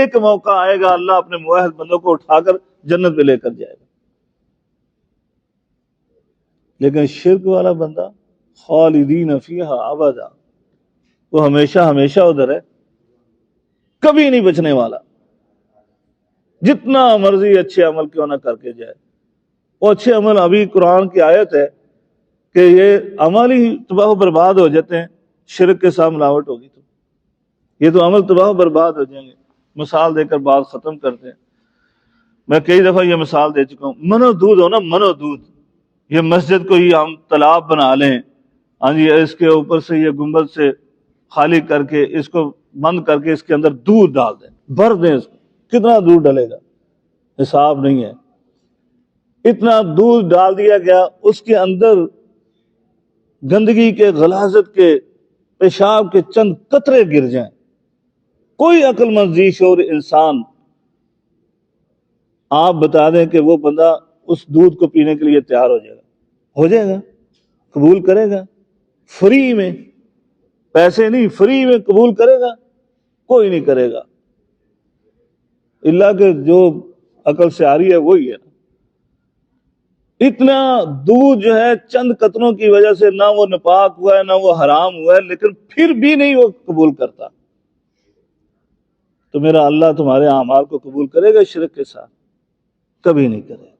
ایک موقع آئے گا اللہ اپنے موحد بندوں کو اٹھا کر جنت پہ لے کر جائے گا. لیکن شرک والا بندہ خالدین فیہا ابدا، وہ ہمیشہ ہمیشہ ادھر ہے، کبھی نہیں بچنے والا، جتنا مرضی اچھے عمل کیوں نہ کر کے جائے. وہ اچھے عمل، ابھی قرآن کی آیت ہے کہ یہ عمل ہی تباہ و برباد ہو جاتے ہیں شرک کے ساتھ ملاوٹ ہوگی تو یہ تو عمل تباہ و برباد ہو جائیں گے. مثال دے کر بات ختم کرتے ہیں. میں کئی دفعہ یہ مثال دے چکا ہوں، من و دودھ ہو نا، من و دودھ. یہ مسجد کو ہی ہم تالاب بنا لیں، ہاں جی، اس کے اوپر سے یہ گنبد سے خالی کر کے اس کو بند کر کے اس کے اندر دودھ ڈال دیں، بھر دیں اس کو، کتنا دودھ ڈلے گا حساب نہیں ہے. اتنا دودھ ڈال دیا گیا، اس کے اندر گندگی کے، غلاظت کے، پیشاب کے چند قطرے گر جائیں، کوئی عقل مند ذی شعور انسان آپ بتا دیں کہ وہ بندہ اس دودھ کو پینے کے لیے تیار ہو جائے گا؟ ہو جائے گا؟ قبول کرے گا؟ فری میں، پیسے نہیں، فری میں قبول کرے گا؟ کوئی نہیں کرے گا، اللہ کہ جو عقل سے آ رہی ہے وہی ہے. اتنا دودھ جو ہے چند قطروں کی وجہ سے نہ وہ ناپاک ہوا ہے نہ وہ حرام ہوا ہے، لیکن پھر بھی نہیں وہ قبول کرتا. تو میرا اللہ تمہارے اعمال کو قبول کرے گا شرک کے ساتھ؟ کبھی نہیں کرے گا.